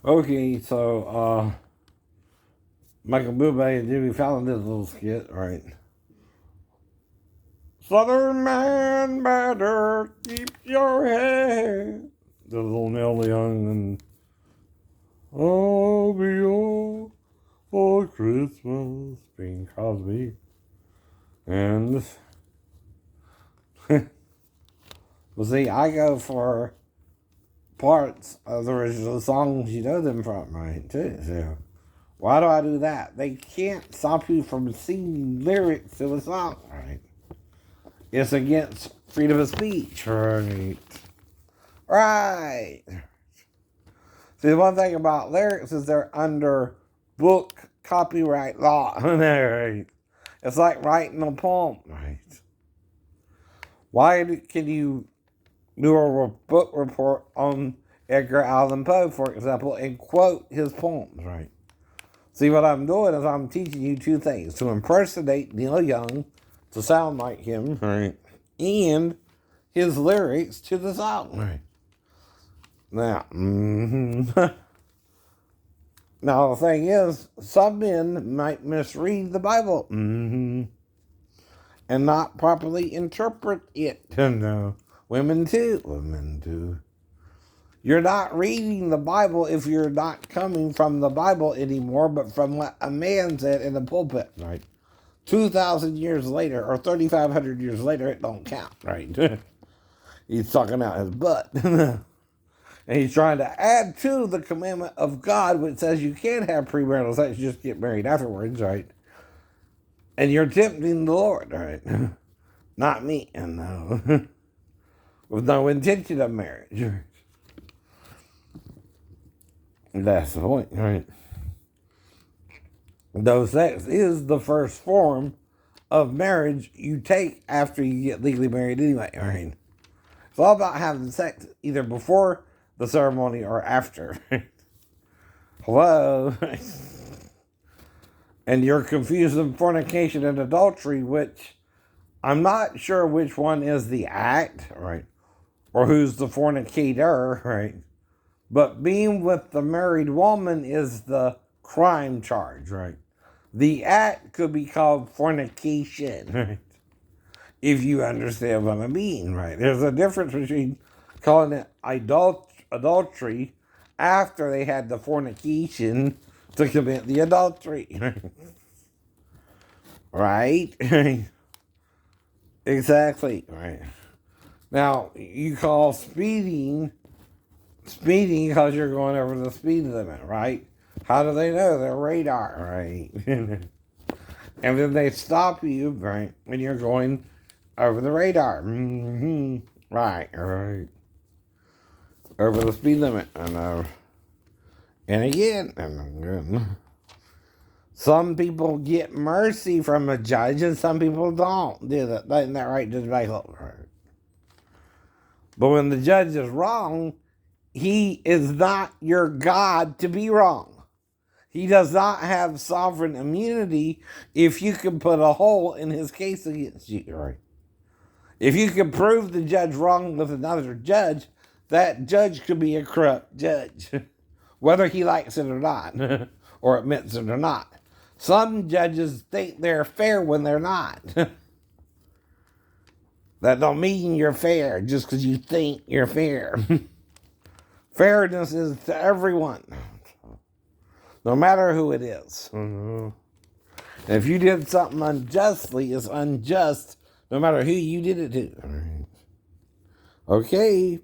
Okay, so, Michael Bublé and Jimmy Fallon did a little skit, right? Southern man better keep your head. The little Neil Young and I'll be all for Christmas, Bing Crosby. And, well, see, I go for parts of the original songs you know them from, right, too, so. Why do I do that? They can't stop you from singing lyrics to the song, right? It's against freedom of speech, right? Right. See, the one thing about lyrics is they're under book copyright law, right? It's like writing a poem, right? Why can you do a book report on Edgar Allan Poe, for example, and quote his poems, right? See, what I'm doing is I'm teaching you two things. To impersonate Neil Young, to sound like him, right? And his lyrics to the song, right? Now, now the thing is, some men might misread the Bible, and not properly interpret it. No, women too. You're not reading the Bible if you're not coming from the Bible anymore, but from what a man said in the pulpit, right? 2,000 years later, or 3,500 years later, it don't count, right? He's talking out his butt. And he's trying to add to the commandment of God, which says you can't have premarital sex, you just get married afterwards, right? And you're tempting the Lord, right? Not me, no. With no intention of marriage. That's the point, right? Though sex is the first form of marriage you take after you get legally married anyway, right? It's all about having sex either before the ceremony or after. Hello? And you're confusing fornication and adultery, which I'm not sure which one is the act, right? Or who's the fornicator, right? But being with the married woman is the crime charge, right? The act could be called fornication, right? If you understand what I mean, right? There's a difference between calling it adultery after they had the fornication to commit the adultery, right? Exactly, right. Now, you call speeding because you're going over the speed limit, right? How do they know? Their radar, right? And then they stop you, right, when you're going over the radar. Right. Over the speed limit. And again, some people get mercy from a judge and some people don't. Isn't that right, Judge Michael? Right. But when the judge is wrong, he is not your God to be wrong. He does not have sovereign immunity if you can put a hole in his case against you, right? If you can prove the judge wrong with another judge, that judge could be a corrupt judge, whether he likes it or not, or admits it or not. Some judges think they're fair when they're not. That don't mean you're fair just because you think you're fair. Fairness is to everyone, no matter who it is. And if you did something unjustly, it's unjust no matter who you did it to. Okay.